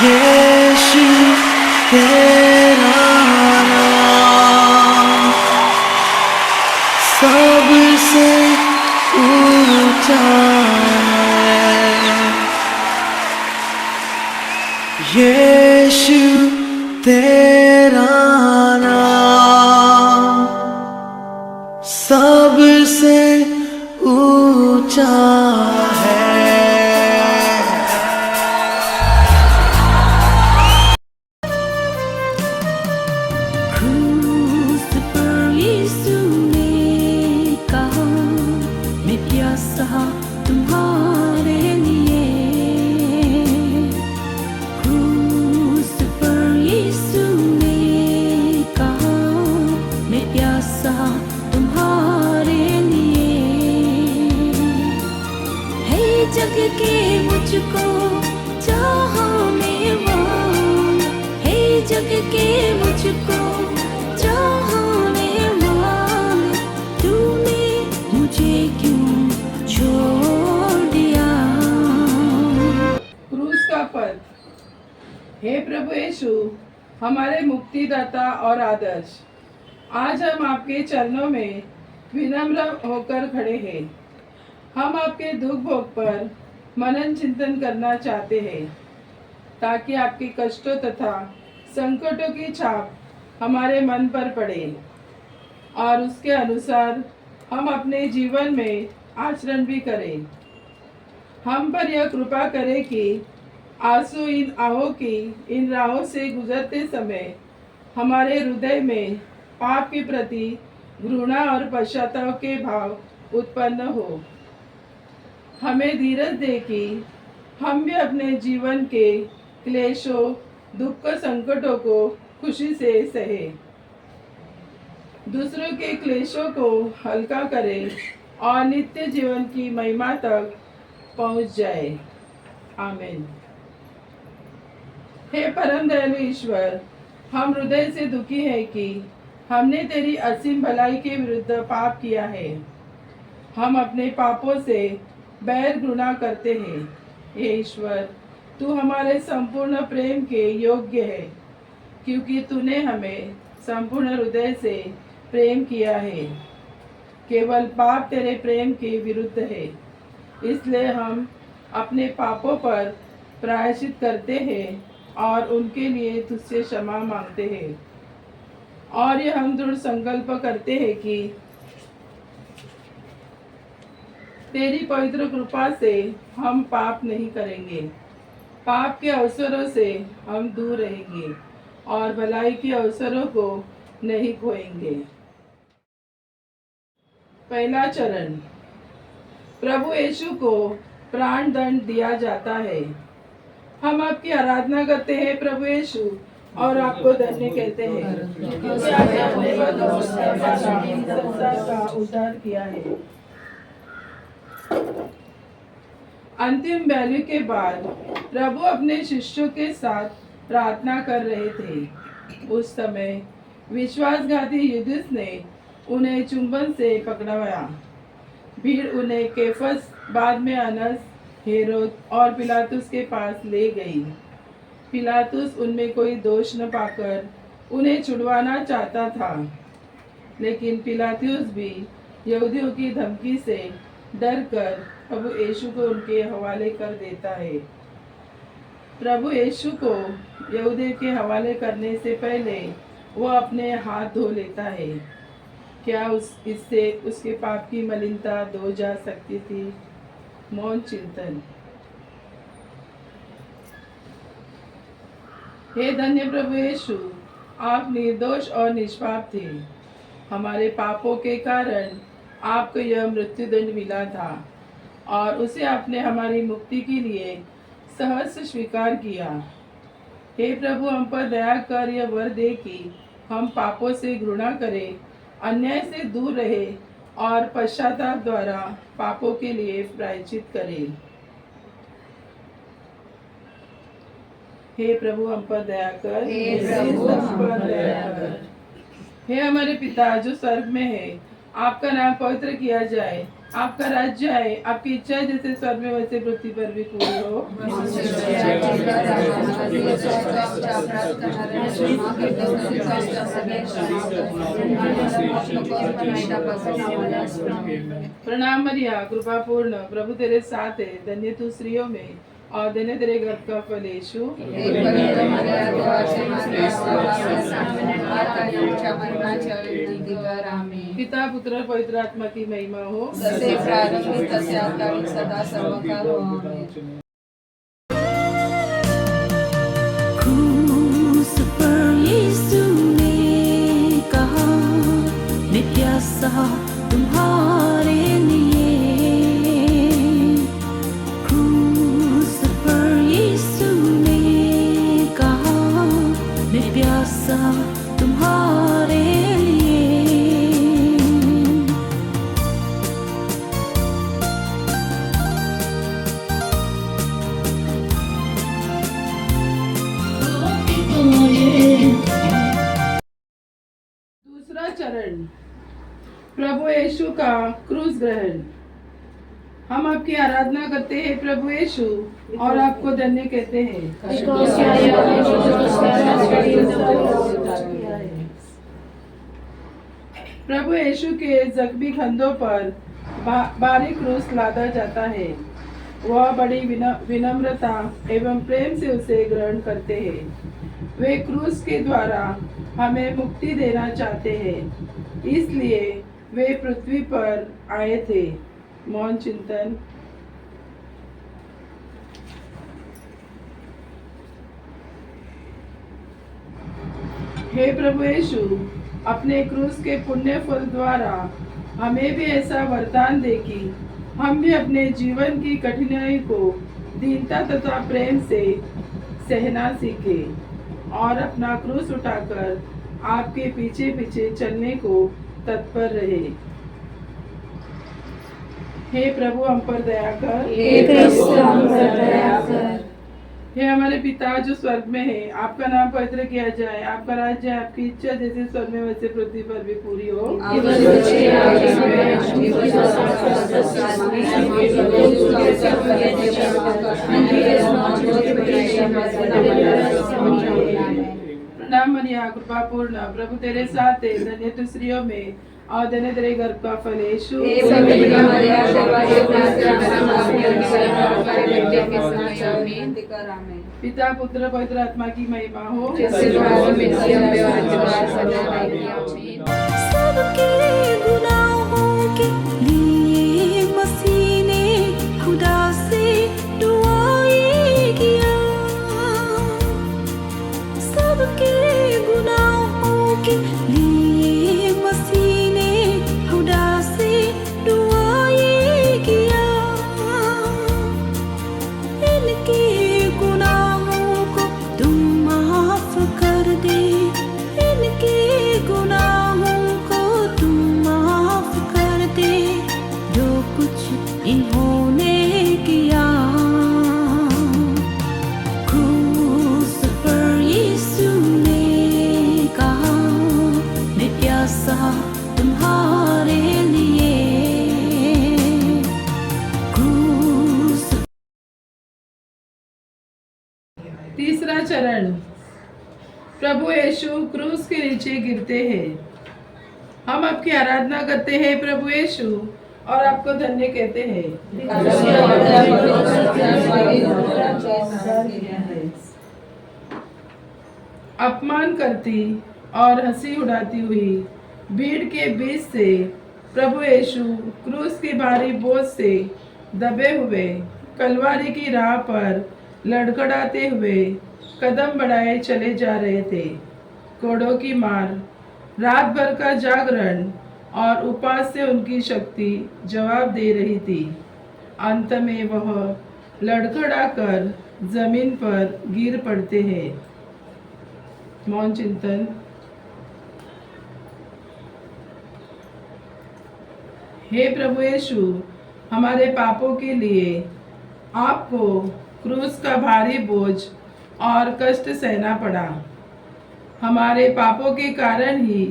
यीशु तेरा नाम सबसे ऊंचा है। यीशु तेरा नाम सबसे ऊंचा है। क्रूस पर यीशु ने कहा, मैं प्यासा तुम्हारे लिए। क्रूस पर यीशु ने कहा, मैं प्यासा तुम्हारे लिए। है जग के मुझको चाहने वाला, है जग के मुझको चाहने वाला, तूने मुझे क्यों छोड़ दिया। क्रूस का पद। हे प्रभु यीशु, हमारे मुक्तिदाता और आदर्श, आज हम आपके चरणों में विनम्र होकर खड़े हैं। हम आपके दुख भोग पर मनन चिंतन करना चाहते हैं, ताकि आपके कष्टों तथा संकटों की छाप हमारे मन पर पड़े और उसके अनुसार हम अपने जीवन में आचरण भी करें। हम पर यह कृपा करें कि आंसू इन आहों की इन राहों से गुजरते समय हमारे हृदय में पाप के प्रति घृणा और पश्चाताप के भाव उत्पन्न हो। हमें धीरज दे कि हम भी अपने जीवन के क्लेशों, दुख संकटों को खुशी से सहे, दूसरों के क्लेशों को हल्का करें और नित्य जीवन की महिमा तक पहुंच जाए। आमीन। हे परम दयालु ईश्वर, हम हृदय से दुखी हैं कि हमने तेरी असीम भलाई के विरुद्ध पाप किया है। हम अपने पापों से बैर घृणा करते हैं। हे ईश्वर, तू हमारे संपूर्ण प्रेम के योग्य है, क्योंकि तूने हमें संपूर्ण हृदय से प्रेम किया है। केवल पाप तेरे प्रेम के विरुद्ध है, इसलिए हम अपने पापों पर प्रायश्चित करते हैं और उनके लिए तुझसे क्षमा मांगते हैं। और यह हम दृढ़ संकल्प करते हैं कि तेरी पवित्र कृपा से हम पाप नहीं करेंगे, पाप के अवसरों से हम दूर रहेंगे और भलाई के अवसरों को नहीं खोएंगे। पहला चरण। प्रभु यीशु को प्राण दंड दिया जाता है। हम आपकी आराधना करते हैं प्रभु यीशु, और आपको धन्य कहते हैं, क्योंकि आपने अपने बंधुओं से संसार का उद्धार किया है। अंतिम बलि के बाद प्रभु अपने शिष्यों के साथ प्रार्थना कर रहे थे। उस समय विश्वासघाती युधिष्ठिर ने उन्हें चुंबन से पकड़वाया। भीड़ उन्हें केफस, बाद में अनस, हेरोद और पिलातुस के पास ले गई। पिलातुस उनमें कोई दोष न पाकर उन्हें छुड़वाना चाहता था, लेकिन पिलातुस भी यहूदियों की धमकी से डरकर प्रभु यीशु को उनके हवाले कर देता है। प्रभु यीशु को यहूदियों के हवाले करने से पहले वो अपने हाथ धो लेता है। क्या इससे उसके पाप की मलिनता धो जा सकती थी? मौन चिंतन। हे धन्य प्रभु यीशु, आप निर्दोष और निष्पाप थे। हमारे पापों के कारण आपको यह मृत्युदंड मिला था, और उसे आपने हमारी मुक्ति के लिए सहर्ष स्वीकार किया। हे प्रभु, हम पर दया कर यह वर दे कि हम पापों से घृणा करें, अन्याय से दूर रहे और पश्चाताप द्वारा पापों के लिए प्रायश्चित करें। हे प्रभु, हम पर दया कर। हे प्रभु, हम पर दया कर। हे हमारे पिता जो स्वर्ग में है, आपका नाम पवित्र किया जाए, आपका राज्य आए, आपकी इच्छा जैसे स्वर्ग में वैसे पृथ्वी पर भी पूरी हो। प्रणाम मरिया, कृपा पूर्ण, प्रभु तेरे साथ है, धन्य तू स्त्रियों में और धन्य तेरे गर्भ का फल यीशु। पिता पुत्र पवित्र आत्मा की महिमा हो। जसे प्रारंभी तसे आता आणि सदा सर्वकाळ हो. आमेन. क्रूस पर यीशु ने कहा, मैं प्यासा तुम्हारे लिए। क्रूस पर यीशु ने कहा, मैं प्यासा तुम्हारे लिए। दूसरा चरण, प्रभु यीशु का क्रूस ग्रहण। हम आपकी आराधना करते हैं प्रभु यीशु और आपको धन्य कहते हैं। प्रभु यीशु के जख्मी कंधों पर बारीक क्रूस लादा जाता है। वह बड़ी विनम्रता एवं प्रेम से उसे ग्रहण करते हैं। वे क्रूस के द्वारा हमें मुक्ति देना चाहते हैं, इसलिए वे पृथ्वी पर आए थे। मौन चिंतन। हे प्रभु यीशु, अपने क्रूस के पुण्य फल द्वारा हमें भी ऐसा वरदान दे कि हम भी अपने जीवन की कठिनाई को दीनता तथा प्रेम से सहना सीखें और अपना क्रूस उठाकर आपके पीछे पीछे चलने को तत्पर रहे। हे प्रभु हम पर दया कर। हे क्रिस्त हम पर दया कर. हे हमारे पिता जो स्वर्ग में है, आपका नाम पवित्र किया जाए, आपका राज्य, आपकी इच्छा जैसे स्वर्ग में वैसे पृथ्वी पर भी पूरी हो। प्रणाम मरिया, कृपा पूर्ण, प्रभु तेरे साथ है, धन्य तू स्त्रियों में और धन्य तेरे गर्भ का फल यीशु। पिता पुत्र पवित्र आत्मा की महिमा हो। सबके गुनाहों के लिए मसीह ने खुदा से दुआएं किया। सबके गुनाहों के लिए मसीह ने खुदा से दुआएं किया। इनके गुनाहों को तुम माफ कर दे, इनके गुनाहों को तुम माफ कर दे, जो कुछ इन्होंने किया। क्रूस पर यीशु ने कहा, मैं प्यासा तुम्हारे लिए। क्रूस। तीसरा चरण, प्रभु यीशु क्रूस के नीचे गिरते हैं। हम आपकी आराधना करते हैं प्रभु यीशु और आपको धन्य कहते हैं। अपमान करती और हंसी उड़ाती हुई भीड़ के बीच से प्रभु यीशु क्रूस के भारी बोझ से दबे हुए कलवारी की राह पर लड़खड़ाते हुए कदम बढ़ाए चले जा रहे थे। कोड़ों की मार, रात भर का जागरण और उपवास से उनकी शक्ति जवाब दे रही थी। अंत में वह लड़खड़ाकर जमीन पर गिर पड़ते हैं। मौन चिंतन। हे प्रभु यीशु, हमारे पापों के लिए आपको क्रूस का भारी बोझ और कष्ट सहना पड़ा। हमारे पापों के कारण ही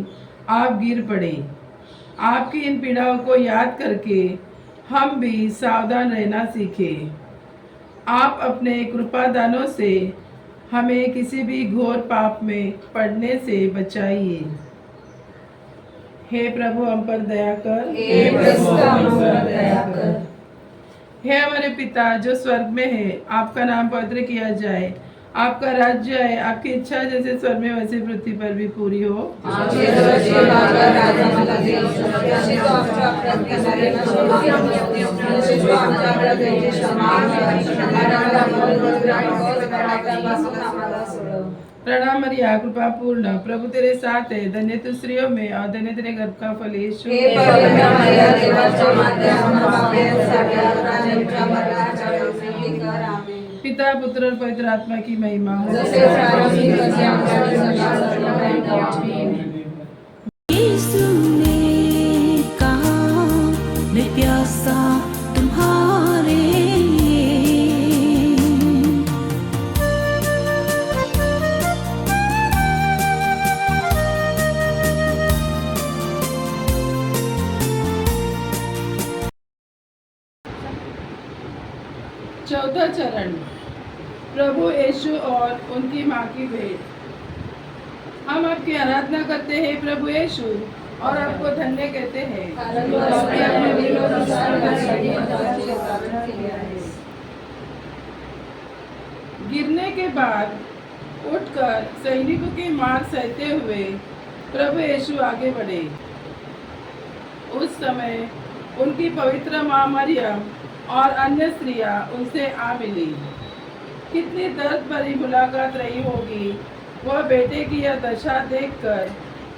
आप गिर पड़े। आपकी इन पीड़ाओं को याद करके हम भी सावधान रहना सीखें। आप अपने कृपादानों से हमें किसी भी घोर पाप में पड़ने से बचाइए। हे प्रभु हम पर दया कर। हे प्रभु हम पर दया कर। हे हमारे पिता जो स्वर्ग में है, आपका नाम पवित्र किया जाए, आपका राज्य आए, आपकी इच्छा जैसे स्वर्ग में वैसे पृथ्वी पर भी पूरी हो। प्रणाम मरिया कृपा पूर्ण, प्रभु तेरे साथ है, धन्य तू स्त्रियों में और धन्य तेरे गर्भ का फल यीशु। पिता पुत्र और पवित्र आत्मा की महिमा हो। यीशु ने कहा मैं प्यासा तुम्हारे लिए। चौथा चरण, प्रभु यीशु और उनकी माँ की भेंट। हम आपकी आराधना करते हैं प्रभु यीशु और आपको धन्य कहते हैं। गिरने के बाद उठकर सैनिकों की मार सहते हुए प्रभु यीशु आगे बढ़े। उस समय उनकी पवित्र माँ मरियम और अन्य स्त्रियां उनसे आ मिली। कितनी दर्द भरी मुलाकात रही होगी। वह बेटे की यह दशा देखकर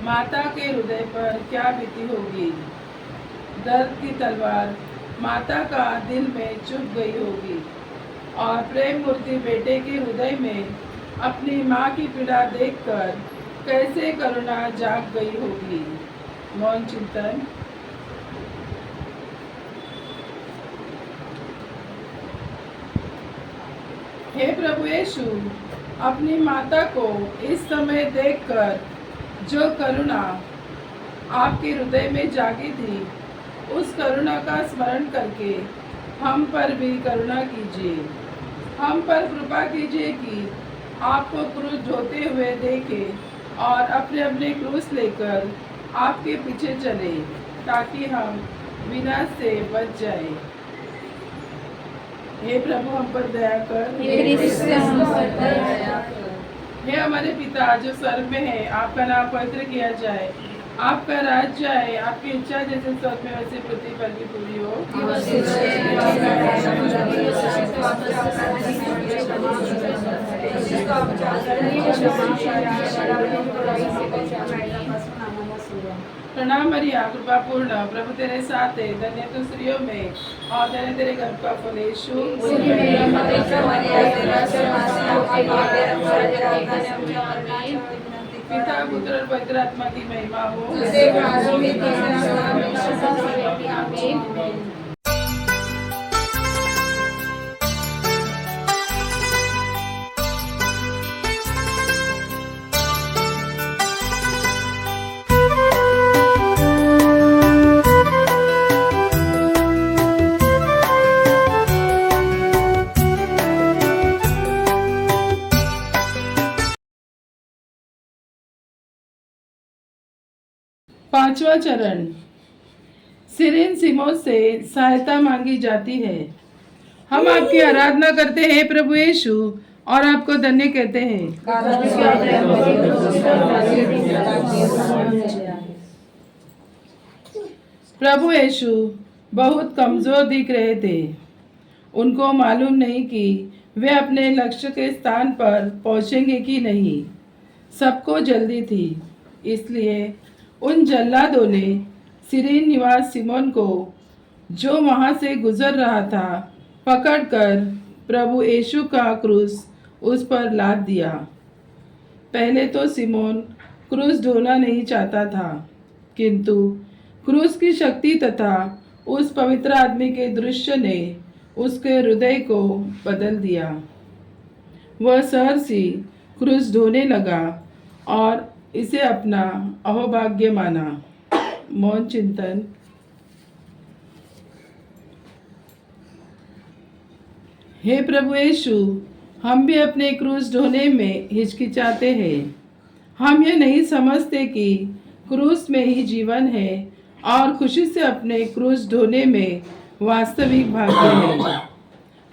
माता के हृदय पर क्या बीती होगी। दर्द की तलवार माता का दिल में चुभ गई होगी और प्रेम मूर्ति बेटे के हृदय में अपनी माँ की पीड़ा देखकर कैसे करुणा जाग गई होगी। मौन चिंतन। हे प्रभु यीशु, अपनी माता को इस समय देखकर जो करुणा आपके हृदय में जागी थी, उस करुणा का स्मरण करके हम पर भी करुणा कीजिए। हम पर कृपा कीजिए कि आपको क्रूस ढोते हुए देखें और अपने अपने क्रूस लेकर आपके पीछे चले, ताकि हम विनाश से बच जाएं। हे प्रभु हम पर दया कर। हे हमारे पिता जो स्वर्ग में है, आपका नाम पवित्र किया जाए, आपका राज्य आए, आपकी इच्छा जैसे स्वर्ग में वैसे पृथ्वी पर भी पूरी हो। प्रणाम मरिया कृपा पूर्ण, प्रभु तेरे साथ है, धन्य तू स्त्रियों में और धन्य तेरे गर्भ का फल यीशु। पिता पुत्र और पवित्र आत्मा की महिमा हो। पांचवा चरण, सिरिन सिमोन से सहायता मांगी जाती है। हम आपकी आराधना करते हैं प्रभु यीशु और आपको धन्य कहते हैं। प्रभु यीशु बहुत कमजोर दिख रहे थे। उनको मालूम नहीं कि वे अपने लक्ष्य के स्थान पर पहुंचेंगे कि नहीं। सबको जल्दी थी, इसलिए उन जल्लादों ने सिरीन निवास सिमोन को, जो वहां से गुजर रहा था, पकड़कर प्रभु यीशु का क्रूस उस पर लाद दिया। पहले तो सिमोन क्रूस ढोना नहीं चाहता था, किंतु क्रूस की शक्ति तथा उस पवित्र आदमी के दृश्य ने उसके हृदय को बदल दिया। वह सहर्षी क्रूस ढोने लगा और इसे अपना अहोभाग्य माना। मौन चिंतन। हे प्रभु यीशु, हम भी अपने क्रूस ढोने में हिचकिचाते हैं। हम ये नहीं समझते कि क्रूस में ही जीवन है और खुशी से अपने क्रूस ढोने में वास्तविक भाग्य है।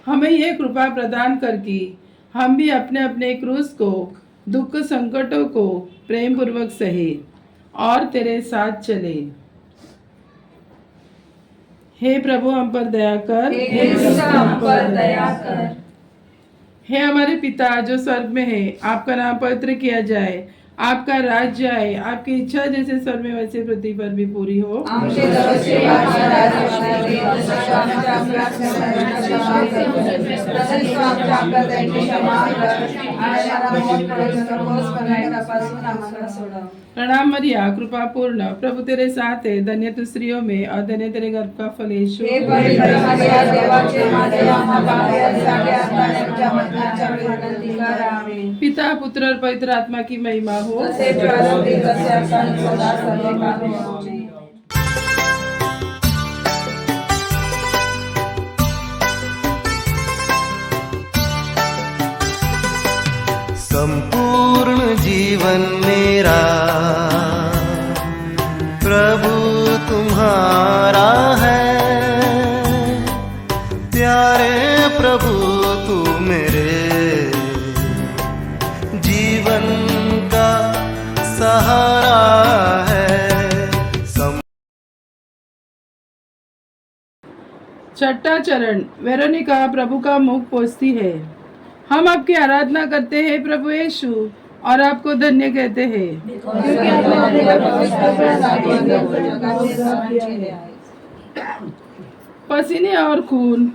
हमें यह कृपा प्रदान कर कि हम भी अपने अपने क्रूस को, दुख संकटों को प्रेम पूर्वक सहे और तेरे साथ चले। हे प्रभु, हम पर दया कर। हे कृष्ण, हम पर दया कर। हे हमारे पिता जो स्वर्ग में है, आपका नाम पवित्र किया जाए, आपका राज्य आए, आपकी इच्छा जैसे स्वर्ग में वैसे पृथ्वी पर भी पूरी हो। आमचे दररोजचे भाग्य आज दे, तसंच आमच्या अपराधांची क्षमा कर, तसंच तू आमच्या अपराधांची क्षमा कर, आणि आम्हाला मोठ पडू नकोस, पण नरकापासून आम्हाला सोडव। प्रणाम मरिया, कृपा पूर्ण, प्रभु तेरे साथ है, धन्य तू स्त्रियों में और धन्य तेरे गर्भ का फल यीशु। हे पवित्र मरिया, देवाचे माते, आम्हा पापियांसाठी आता आणि आमच्या मरणाच्या वेळी विनंती कर। आमेन। पिता, पुत्र और पवित्र आत्मा की महिमा हो। तसे प्रारंभी तसे आता आणि सदा सर्वकाळ हो। आमेन। संपूर्ण जीवन मेरा प्रभु तुम्हारा है, प्यारे प्रभु तू मेरे जीवन का सहारा है। छठा चरण, वेरोनिका प्रभु का मुख पोंछती है। हम आपकी आराधना करते हैं प्रभु यीशु और आपको धन्य कहते हैं। पसीने और खून,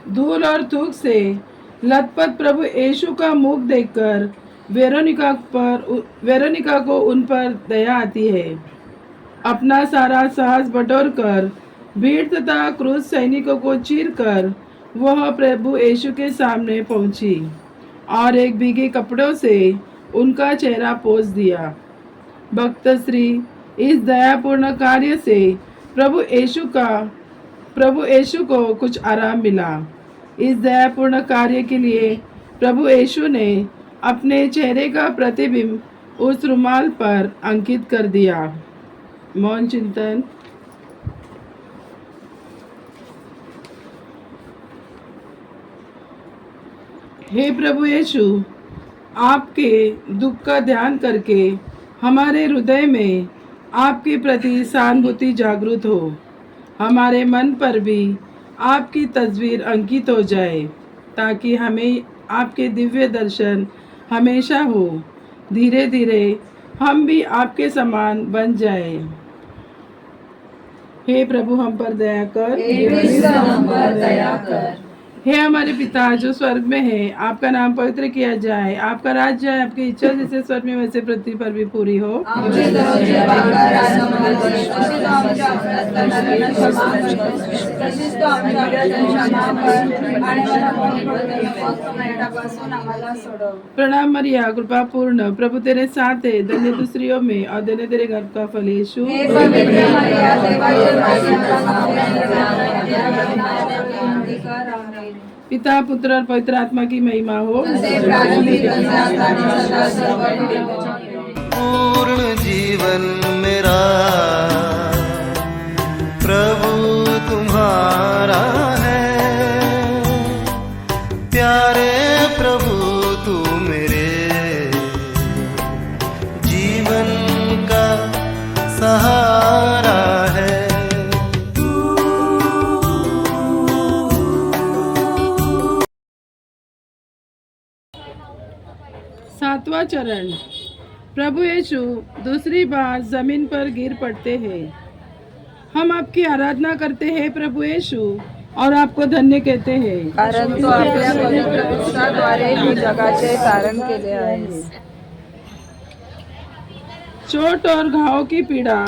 धूल और थूक से लथपथ प्रभु यीशु का मुख देखकर वेरोनिका को उन पर दया आती है। अपना सारा साहस बटोरकर भीड़ तथा क्रूस सैनिकों को चीरकर वह प्रभु यीशु के सामने पहुंची और एक भीगे कपड़ों से उनका चेहरा पोंछ दिया। भक्त श्री, इस दयापूर्ण कार्य से प्रभु यीशु को कुछ आराम मिला। इस दयापूर्ण कार्य के लिए प्रभु यीशु ने अपने चेहरे का प्रतिबिंब उस रुमाल पर अंकित कर दिया। मौन चिंतन। हे प्रभु यीशु, आपके दुख का ध्यान करके हमारे हृदय में आपके प्रति सहानुभूति जागृत हो। हमारे मन पर भी आपकी तस्वीर अंकित हो जाए, ताकि हमें आपके दिव्य दर्शन हमेशा हो। धीरे धीरे हम भी आपके समान बन जाए। हे प्रभु, हम पर दया कर। हे कृष्ण, हम पर दया कर। हे हमारे पिता जो स्वर्ग में है, आपका नाम पवित्र किया जाए, आपका राज्य आए, आपकी इच्छा जैसे स्वर्ग में वैसे पृथ्वी पर भी पूरी हो। आमचे दररोजचे भाग्य आज आम्हाला दे, तसेच तू आमच्या अपराधांची क्षमा कर, तसेच तू आमच्या अपराधांची क्षमा कर, आणि आम्हाला मोठ पडू नकोस, पण नरकापासून आम्हाला सोडव। प्रणाम मरिया, कृपा पूर्ण, प्रभु तेरे साथ है, धन्य तू स्त्रियों में और धन्य तेरे गर्भ का फल यीशु। हे पवित्र मरिया, देवाचे माते, आम्हा पापियांसाठी विनंती कर। आमेन। पिता, पुत्र और पवित्र आत्मा की महिमा हो। तसे प्रारंभी तसे आता आणि सदा सर्वकाळ हो। आमेन। पूर्ण जीवन मेरा प्रभु तुम्हारा है, प्यारे प्रभु तू मेरे जीवन का सहारा है। सातवां चरण, प्रभु यीशु दूसरी बार जमीन पर गिर पड़ते हैं। हम आपकी आराधना करते हैं प्रभु यीशु और आपको धन्य कहते हैं, कारण तू आपल्या पवित्र पुत्राद्वारे ही जगाचे तारण केले आहेस। चोट और घाव की पीड़ा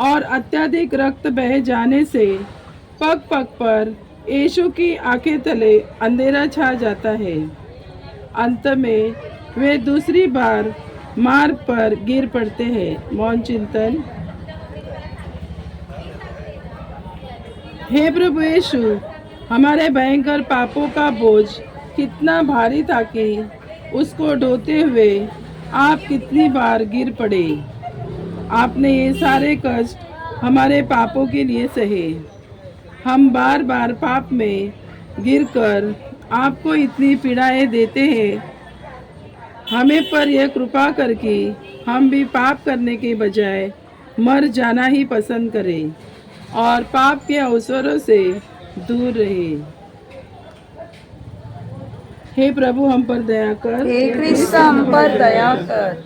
और अत्यधिक रक्त बह जाने से पग पग पर यीशु की आंखें तले अंधेरा छा जाता है। अंत में वे दूसरी बार मार्ग पर गिर पड़ते हैं। मौन चिंतन। हे प्रभु यीशु, हमारे भयंकर पापों का बोझ कितना भारी था कि उसको ढोते हुए आप कितनी बार गिर पड़े। आपने ये सारे कष्ट हमारे पापों के लिए सहे। हम बार बार पाप में गिरकर आपको इतनी पीड़ाएं देते हैं। हमें पर यह कृपा करके हम भी पाप करने के बजाय मर जाना ही पसंद करें और पाप के अवसरों से दूर रहे। हे प्रभु, हम पर दया कर। हे ख्रिस्त हम पर दया कर।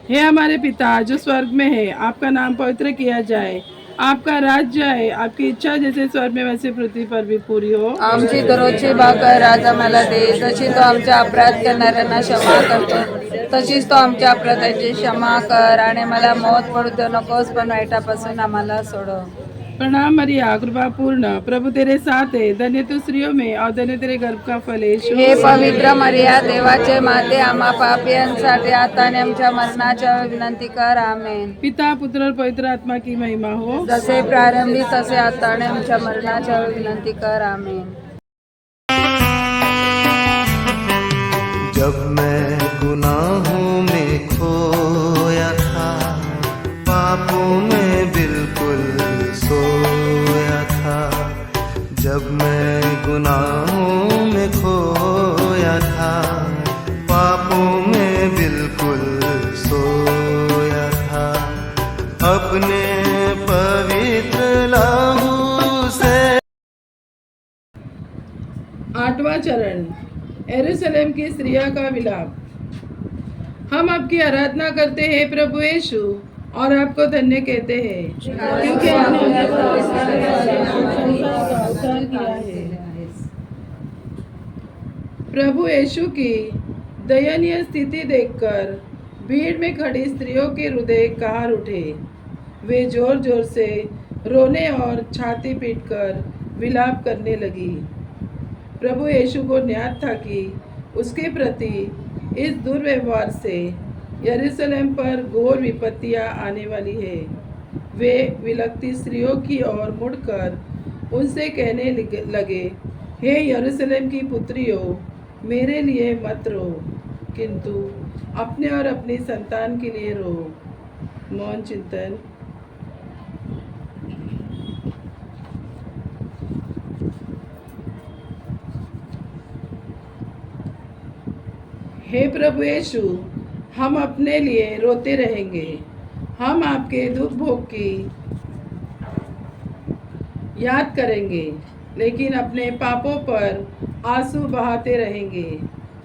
हे हमारे पिता जो स्वर्ग में है, आपका नाम पवित्र किया जाए, आपका राज्य आए, आपकी इच्छा जैसे स्वर्ग में वैसे पृथ्वी पर भी पूरी हो। आमची दररोजची भाकर आज आम्हाला दे, जशी तो आमच्या अपराध करणाऱ्यांना क्षमा करतो तशीच तो आमच्या अपराधाची क्षमा कर, आणि मला मौत पडू देऊ नकोस, पण वाईटापासून आम्हाला सोडव। प्रणाम मरिया, कृपा पूर्ण, प्रभु तेरे साथ है, धन्य तू स्त्रियों में और धन्य तेरे गर्भ का फल यीशु। हे पवित्र मरिया, देवाचे माते, आम्हा पापियांसाठी आता आणि आमच्या मरणाच्या वेळी विनंती कर। आमेन। पिता, पुत्र और पवित्र आत्मा की महिमा हो। जसे प्रारंभी तसे आता आणि आमच्या मरणाच्या वेळी विनंती कर। आमेन। जब मैं गुनाहों में खोया था, पापों में बिल्कुल सोया था, जब मैं गुनाहों में खोया था, पापों में बिल्कुल सोया था, अपने पवित्र लहू से। 8वां चरण, यरूशलेम की स्त्रियों का विलाप। हम आपकी आराधना करते हैं प्रभु यीशु और आपको धन्य कहते हैं, क्योंकि आपने हमें अवतार किया है। प्रभु यीशु की दयनीय स्थिति देखकर भीड़ में खड़ी स्त्रियों के हृदय काहर उठे। वे जोर जोर से रोने और छाती पीटकर विलाप करने लगी। प्रभु यीशु को ज्ञात था कि उसके प्रति इस दुर्व्यवहार से यरूशलेम पर घोर विपत्तियां आने वाली है। वे विलकती स्त्रियों की ओर मुड़कर उनसे कहने लगे, हे यरूशलेम की पुत्रियों, मेरे लिए मत रो, किंतु अपने और अपनी संतान के लिए रो। मौन चिंतन। हे प्रभु यीशु, हम अपने लिए रोते रहेंगे। हम आपके दुख भोग की याद करेंगे, लेकिन अपने पापों पर आंसू बहाते रहेंगे,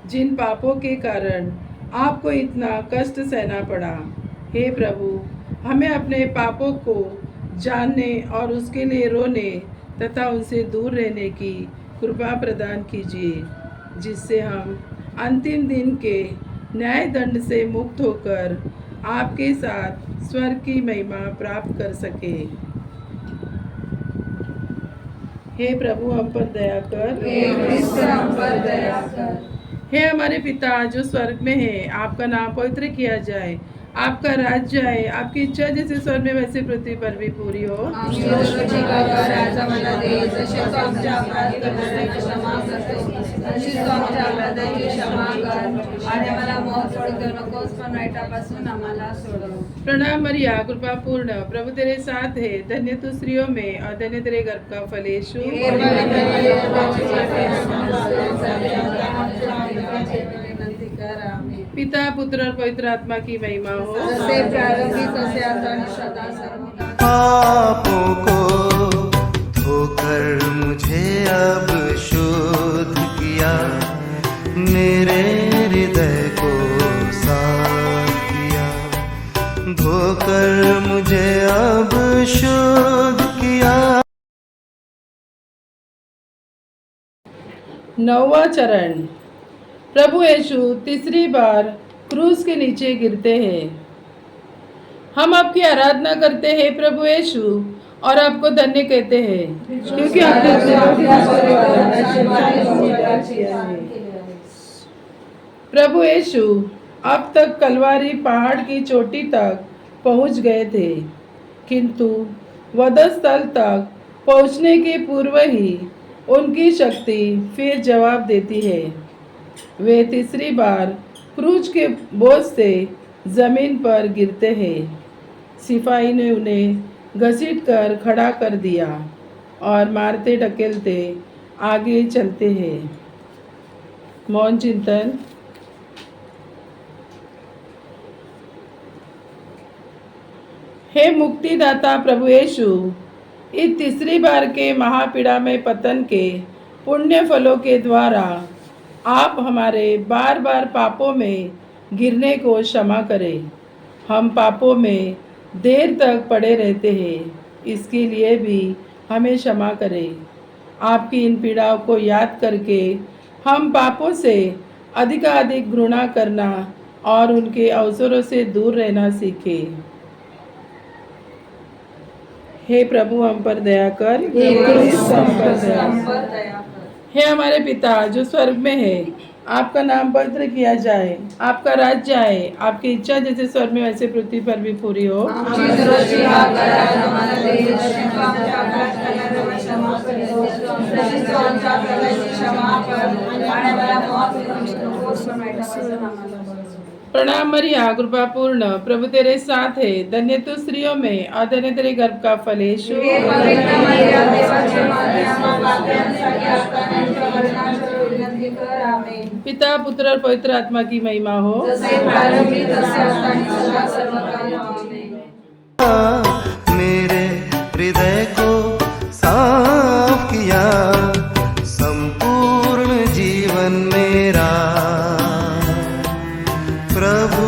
जिन पापों के कारण आपको इतना कष्ट सहना पड़ा। हे प्रभु, हमें अपने पापों को जानने और उसके लिए रोने तथा उनसे दूर रहने की कृपा प्रदान कीजिए, जिससे हम अंतिम दिन के न्याय दंड से मुक्त होकर आपके साथ स्वर्ग की महिमा प्राप्त कर सके। हे प्रभु, हम पर दया कर। हे ख्रिस्त हम पर दया कर। हे हमारे पिता जो स्वर्ग में है, आपका नाम पवित्र किया जाए, आपका राज्य आए, आपकी इच्छा जैसे स्वर्ग में वैसे पृथ्वी पर भी पूरी हो। आमची दररोजची भाकर आज आम्हाला दे, जसे तो आमच्या अपराध करणाऱ्यांना क्षमा करतो तशीच तो आमच्या अपराधाची क्षमा कर, आणि आम्हाला मौत पडू देऊ नकोस, पण वाईटापासून आम्हाला सोडव। प्रणाम मरिया, कृपा पूर्ण, प्रभु तेरे साथ है, धन्य तू स्त्रियों में और धन्य तेरे गर्भ का फल यीशु। हे पवित्र मरिया, देवाची माते, आम्हा पापियांसाठी आता आमच्या मरणाच्या वेळी विनंती कर। आमेन। पिता, पुत्र और पवित्र आत्मा की महिमा हो। जसे प्रारंभी तसे आता आणि सदा सर्वदा। पापों को धोकर मुझे अब शुद्ध किया, मेरे हृदय को साफ किया, धोकर मुझे अब शुद्ध किया। 9वां चरण, प्रभु यीशु तीसरी बार क्रूस के नीचे गिरते हैं। हम आपकी आराधना करते हैं प्रभु यीशु और आपको धन्य कहते हैं, क्योंकि आपने प्रभु यीशु अब तक कलवारी पहाड़ की चोटी तक पहुंच गए थे, किंतु वधस्थल तक पहुंचने के पूर्व ही उनकी शक्ति फिर जवाब देती है। वे तीसरी बार क्रूज के बोझ से जमीन पर गिरते हैं। सिपाही ने उन्हें घसीटकर खड़ा कर दिया और मारते ढकेलते आगे चलते हैं। मौन चिंतन। हे मुक्तिदाता प्रभु यीशु, इस तीसरी बार के महापीड़ा में पतन के पुण्य फलों के द्वारा आप हमारे बार बार पापों में गिरने को क्षमा करें। हम पापों में देर तक पड़े रहते हैं, इसके लिए भी हमें क्षमा करें। आपकी इन पीड़ाओं को याद करके हम पापों से अधिकाधिक घृणा करना और उनके अवसरों से दूर रहना सीखें। हे प्रभु हम पर दया कर, हम पर दया कर। हे हमारे पिता जो स्वर्ग में है, आपका नाम पवित्र किया जाए, आपका राज्य आए, आपकी इच्छा जैसे स्वर्ग में वैसे पृथ्वी पर भी पूरी हो। प्रणाम मरिया, कृपा पूर्ण, प्रभु तेरे साथ है, धन्य तू स्त्रियों में और धन्य तेरे गर्भ का फल यीशु। पिता पुत्र और पवित्र आत्मा की महिमा हो। मेरे हृदय को साफ किया, संपूर्ण जीवन मेरा प्रभु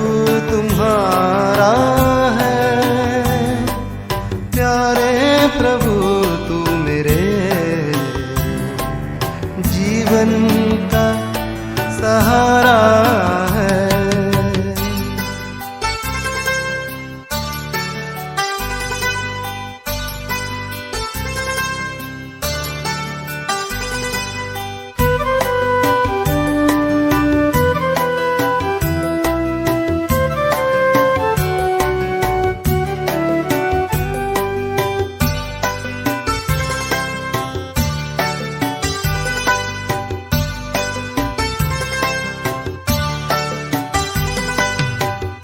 तुम्हारा है। प्यारे प्रभु तू मेरे जीवन का सहारा है।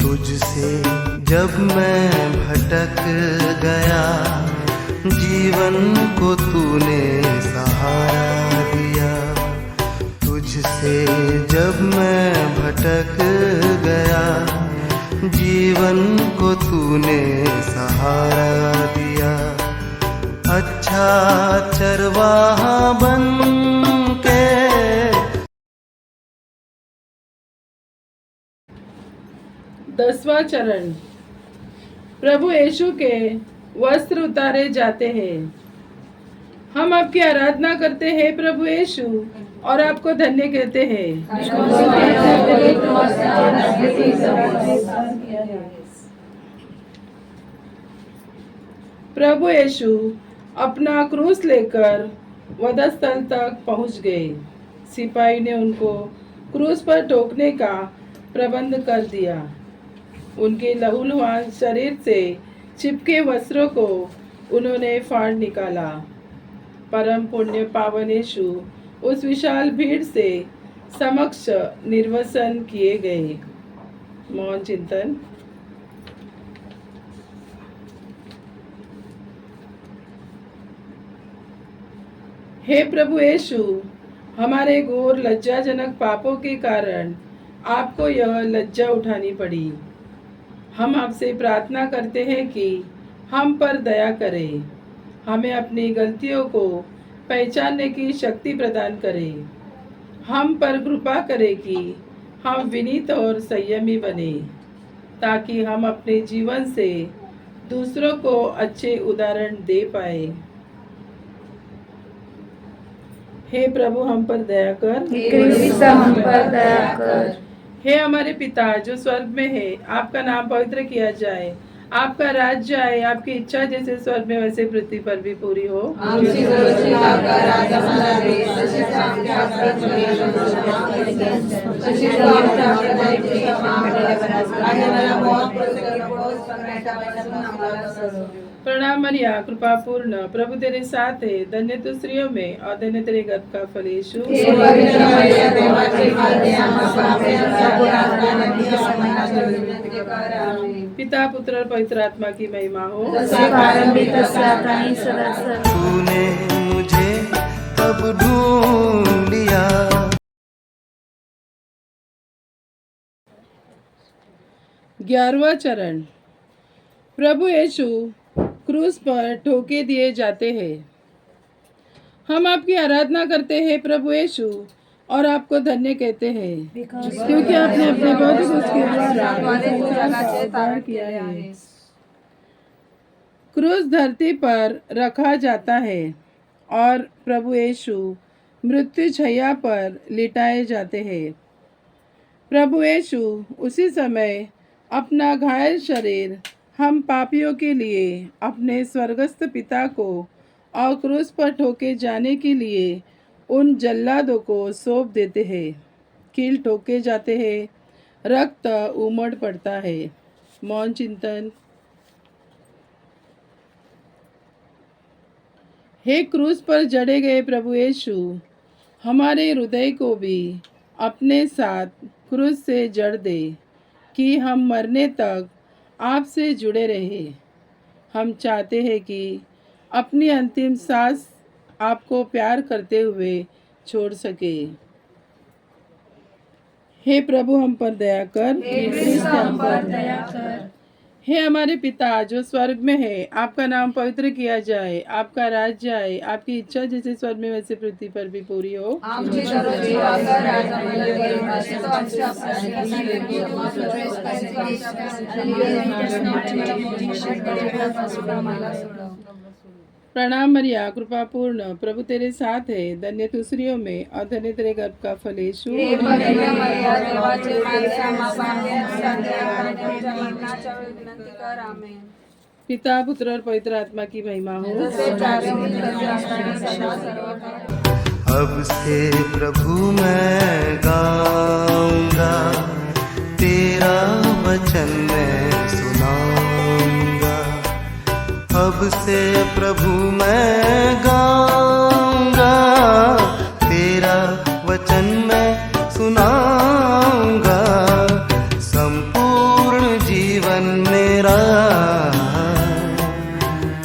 तुझसे जब मैं भटक गया, जीवन को तूने सहारा दिया। तुझसे जब मैं भटक गया, जीवन को तूने सहारा दिया। अच्छा चरवाहा बन के दसवां चरण। प्रभु यीशु के वस्त्र उतारे जाते हैं। हम आपकी आराधना करते हैं प्रभु यीशु और आपको धन्य कहते हैं। प्रभु यीशु अपना क्रूस लेकर वधस्थल तक पहुंच गए। सिपाही ने उनको क्रूस पर ठोकने का प्रबंध कर दिया। उनके लहूलुहान शरीर से चिपके वस्त्रों को उन्होंने फाड़ निकाला। परम पुण्य पावन यीशु उस विशाल भीड़ से समक्ष निर्वसन किए गए। मौन चिंतन। हे प्रभु यीशु, हमारे घोर लज्जाजनक पापों के कारण आपको यह लज्जा उठानी पड़ी। हम आपसे प्रार्थना करते हैं कि हम पर दया करें, हमें अपनी गलतियों को पहचानने की शक्ति प्रदान करें। हम पर कृपा करें कि हम विनीत और संयमी बने, ताकि हम अपने जीवन से दूसरों को अच्छे उदाहरण दे पाए। हे प्रभु हम पर दया कर, हम पर दया कर। हे हमारे पिता जो स्वर्ग में है, आपका नाम पवित्र किया जाए, आपका राज्य आए, आपकी इच्छा जैसे स्वर्ग में वैसे पृथ्वी पर भी पूरी हो। प्रणाम मरिया कृपा पूर्ण, प्रभु तेरे साथ है, धन्य तू स्त्रियों में और धन्य तेरे गर्भ का फल यीशु। हे पवित्र मरिया, देवाची माते, आम्हा पापियांचा आता आणि मरणाच्या वेळी कर. आमेन. पिता पुत्र और पवित्र आत्मा की महिमा हो। जसे प्रारंभी तसे आता आणि सदा सर्व. तूने मुझे तब ढूंढ लिया। ग्यारहवां चरण। प्रभु यीशु क्रूस पर ठोके दिए जाते हैं। हम आपकी आराधना करते हैं प्रभु यीशु और आपको धन्य कहते हैं क्योंकि आपने अपने बहुत उसके द्वारा उद्धार किया है। क्रूस धरती पर रखा जाता है और प्रभु यीशु मृत्यु छाया पर लिटाए जाते हैं। प्रभु यीशु उसी समय अपना घायल शरीर हम पापियों के लिए अपने स्वर्गस्थ पिता को और क्रूस पर ठोके जाने के लिए उन जल्लादों को सौंप देते हैं। कील ठोके जाते हैं, रक्त उमड़ पड़ता है। मौन चिंतन। हे क्रूस पर जड़े गए प्रभु यीशु, हमारे हृदय को भी अपने साथ क्रूस से जड़ दे कि हम मरने तक आपसे जुड़े रहे। हम चाहते हैं कि अपनी अंतिम सांस आपको प्यार करते हुए छोड़ सके। हे प्रभु हम पर दया कर। हे ख्रिस्त, हम पर दया कर. हे हमारे पिता जो स्वर्ग में है, आपका नाम पवित्र किया जाए, आपका राज्य आए, आपकी इच्छा जैसे स्वर्ग में वैसे पृथ्वी पर भी पूरी हो। आमची दररोजची भाकर आज आम्हाला दे, असे तो आमच्या अपराधी लेखी आम्हा प्रवेश आम्हाला सोडव. प्रणाम मरिया कृपा पूर्ण, प्रभु तेरे साथ है, धन्य तू स्त्रियों में और धन्य तेरे गर्भ का फल यीशु। हे पवित्र मरिया, देवाची माते, आम्हा पापियांसाठी आता आणि आमच्या मरणाच्या वेळी विनंती कर. आमेन. पिता पुत्र और पवित्र आत्मा की महिमा हो। जसे प्रारंभी तसे आता आणि सदा सर्व. अब से प्रभु मैं गाऊंगा, तेरा वचन मैं सुनाऊंगा। अब से प्रभु मैं गाऊंगा, तेरा वचन मैं सुनाऊंगा। संपूर्ण जीवन मेरा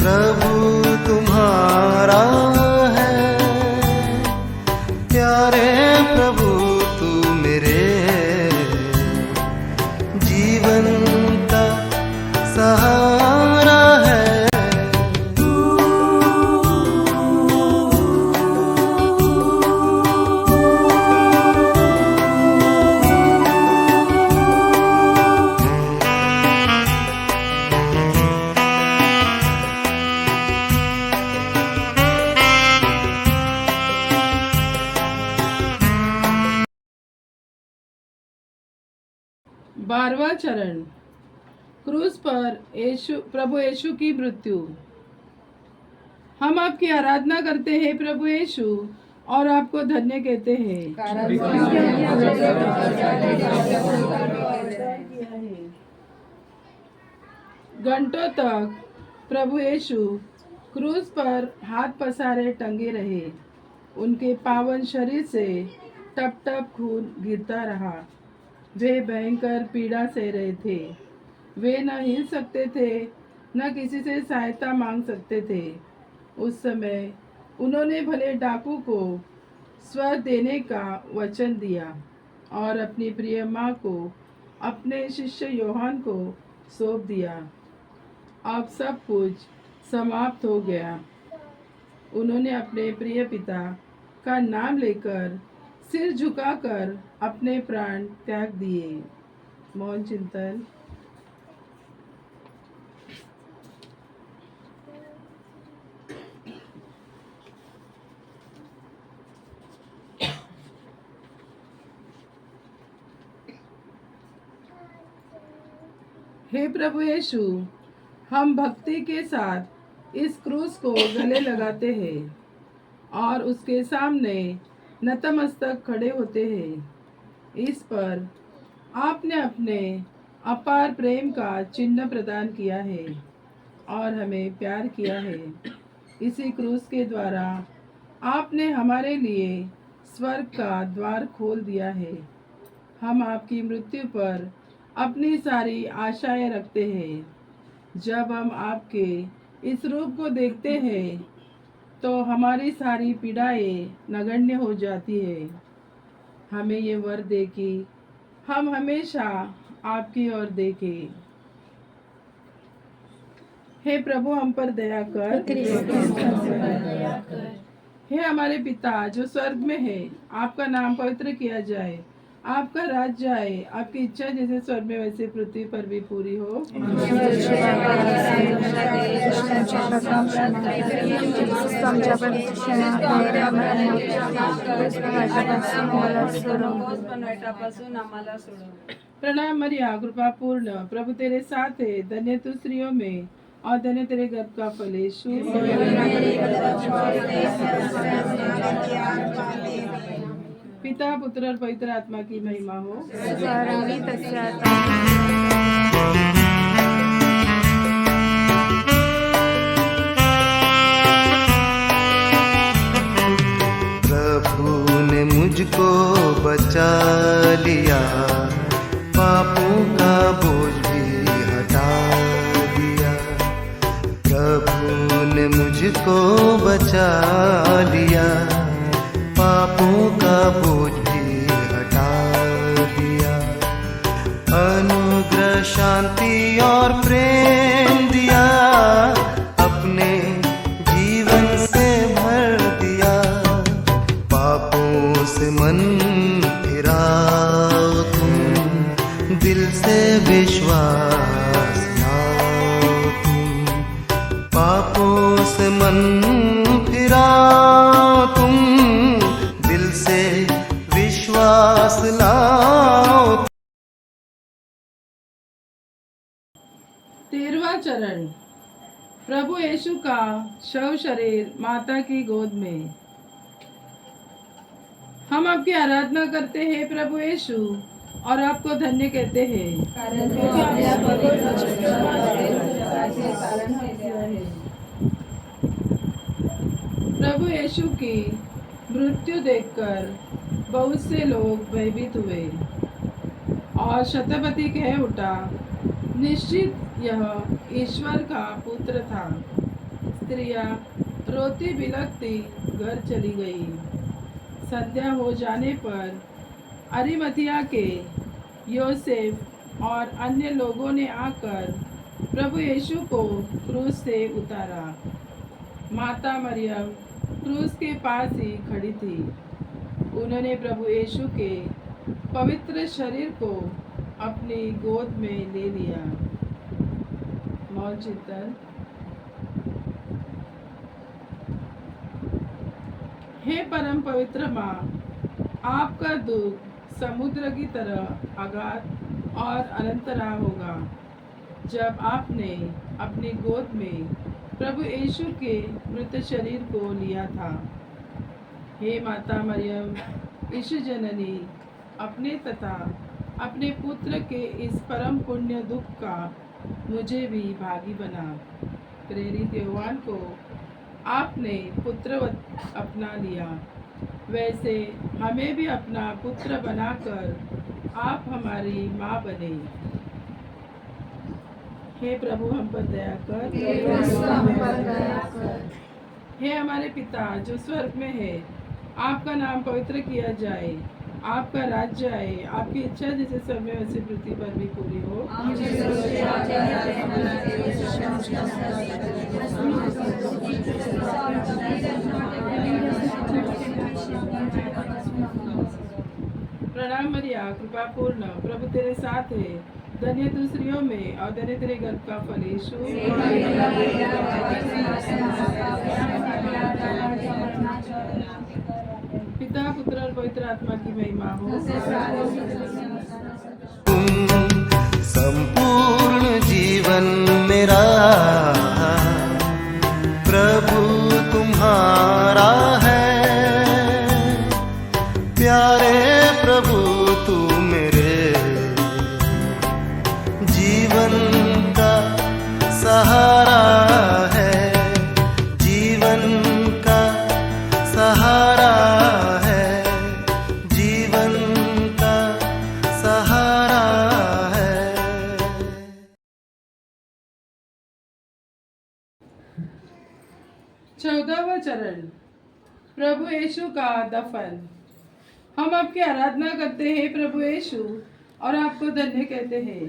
प्रभु तुम्हारा है। प्यारे प्रभु तू मेरे जीवन का सहारा है। बारहवां चरण। क्रूस पर प्रभु यीशु की मृत्यु। हम आपकी आराधना करते हैं प्रभु यीशु और आपको धन्य कहते हैं। घंटों तक प्रभु यीशु क्रूस पर हाथ पसारे टंगे रहे। उनके पावन शरीर से टप टप खून गिरता रहा। वे भयंकर पीड़ा सह रहे थे। वे न हिल सकते थे, न किसी से सहायता मांग सकते थे। उस समय उन्होंने भले डाकू को स्वर देने का वचन दिया और अपनी प्रिय माँ को अपने शिष्य योहान को सौंप दिया। अब सब कुछ समाप्त हो गया। उन्होंने अपने प्रिय पिता का नाम लेकर सिर झुकाकर अपने प्राण त्याग दिए। मौन चिंतन। हे प्रभु यीशु, हम भक्ति के साथ इस क्रूस को गले लगाते हैं और उसके सामने नतमस्तक खड़े होते हैं। इस पर आपने अपने अपार प्रेम का चिन्ह प्रदान किया है। और हमें प्यार किया है। इसी क्रूस के द्वारा आपने हमारे लिए स्वर्ग का द्वार खोल दिया है। हम आपकी मृत्यु पर अपनी सारी आशाएं रखते हैं। जब हम आपके इस रूप को देखते हैं तो हमारी सारी पीड़ाएं नगण्य हो जाती है। हमें ये वर दे कि हम हमेशा आपकी ओर देखें। हे प्रभु, हम पर दया कर। हे हमारे पिता जो स्वर्ग में है, आपका नाम पवित्र किया जाए, आपका राज्य आए, आपकी इच्छा जैसे स्वर्ग में वैसे पृथ्वी पर भी पूरी हो। प्रणाम मरिया, कृपा पूर्ण, प्रभु तेरे साथ है, धन्य तू स्त्रियों में और धन्य तेरे गर्भ का फल यीशु। पिता, पुत्र और पवित्र आत्मा की महिमा हो। प्रभु ने मुझको बचा लिया, पापों का बोझ भी हटा दिया। प्रभु ने मुझको बचा लिया, पापों का बोझ भी हटा दिया। अनुग्रह, शांति और प्रेम दिया, अपने जीवन से भर दिया। पापों से मन फिराओ तुम, दिल से विश्वास लाओ तुम। पापों से मन फिराओ तुम, दिल से विश्वास लाओ। 13वां चरण, प्रभु यीशु का शव शरीर माता की गोद में। हम आपकी आराधना करते हैं प्रभु यीशु और आपको धन्य कहते हैं। प्रभु यीशु की मृत्यु देखकर बहुत से लोग भयभीत हुए और शतपति कह उठा, निश्चित यह ईश्वर का पुत्र था। स्त्रियां रोती बिलखती घर चली गई। संध्या हो जाने पर अरिमथिया के योसेफ और अन्य लोगों ने आकर प्रभु यीशु को क्रूस से उतारा। माता मरियम क्रूस के पास ही खड़ी थी। उन्होंने प्रभु यीशु के पवित्र शरीर को अपनी गोद में ले लिया। मौन चिंतन। हे परम पवित्र माँ, आपका दुख समुद्र की तरह अगाध और अनंतरा होगा। जब आपने अपनी गोद में प्रभु यीशु के मृत शरीर को लिया था। हे माता मरियम, यीशु जननी, अपने तथा अपने पुत्र के इस परम पुण्य दुख का मुझे भी भागी बना। प्रेरित योहान को आपने पुत्रवत अपना लिया, वैसे हमें भी अपना पुत्र बनाकर आप हमारी माँ बने। हे प्रभु, हम पर दया कर। हे हमारे पिता जो स्वर्ग में है, आपका नाम पवित्र किया जाए, आपका राज्य आए, आपकी इच्छा जैसे स्वर्ग में वैसे पृथ्वी पर भी पूरी हो। प्रणाम मरिया, कृपा पूर्ण, प्रभु तेरे साथ है, धन्य तू स्त्रियों में और धन्य तेरे गर्भ का फल यीशु। पिता, पुत्र और पवित्र आत्मा की महिमा हो। संपूर्ण जीवन मेरा प्रभु तुम्हारा है। प्यारे प्रभु, तू मेरे जीवन का सहारा 14वां चरण, प्रभु यीशु का दफन। हम आपकी आराधना करते हैं प्रभु यीशु और आपको धन्य कहते हैं।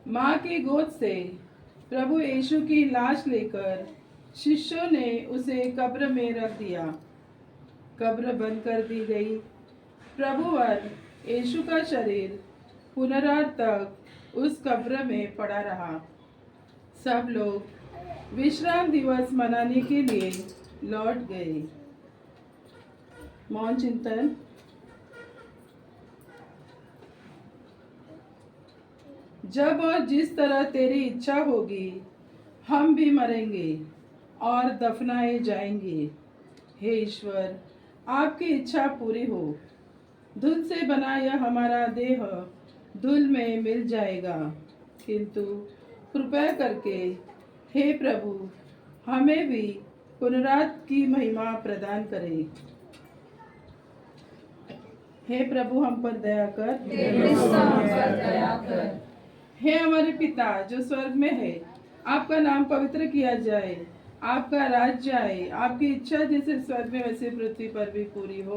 माँ की गोद से प्रभु यीशु की लाश लेकर शिष्यों ने उसे कब्र में रख दिया। कब्र बंद कर दी गई। प्रभुवर यीशु का शरीर पुनरार्थ तक उस कब्र में पड़ा रहा। सब लोग विश्राम दिवस मनाने के लिए लौट गए। मौन चिंतन। जब और जिस तरह तेरी इच्छा होगी हम भी मरेंगे और दफनाए जाएंगे। हे ईश्वर, आपकी इच्छा पूरी हो। धूल से बना यह हमारा देह धूल में मिल जाएगा, किंतु कृपया करके हे प्रभु हमें भी पुनरात की महिमा प्रदान करें। हे प्रभु हम पर दया कर। हे हमारे पिता जो स्वर्ग में है, आपका नाम पवित्र किया जाए, आपका राज्य आए, आपकी इच्छा जैसे स्वर्ग में वैसे पृथ्वी पर भी पूरी हो।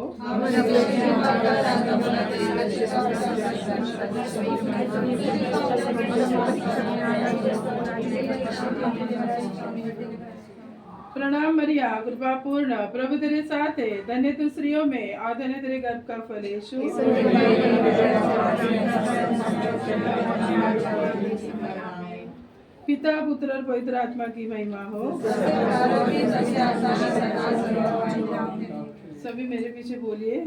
प्रणाम मरिया, कृपा पूर्ण, प्रभु तेरे साथ है, धन्य तू स्त्रियों में और धन्य तेरे गर्भ का फल यीशु। पिता पुत्र और पवित्र आत्मा की महिमा हो। सभी मेरे पीछे बोलिए।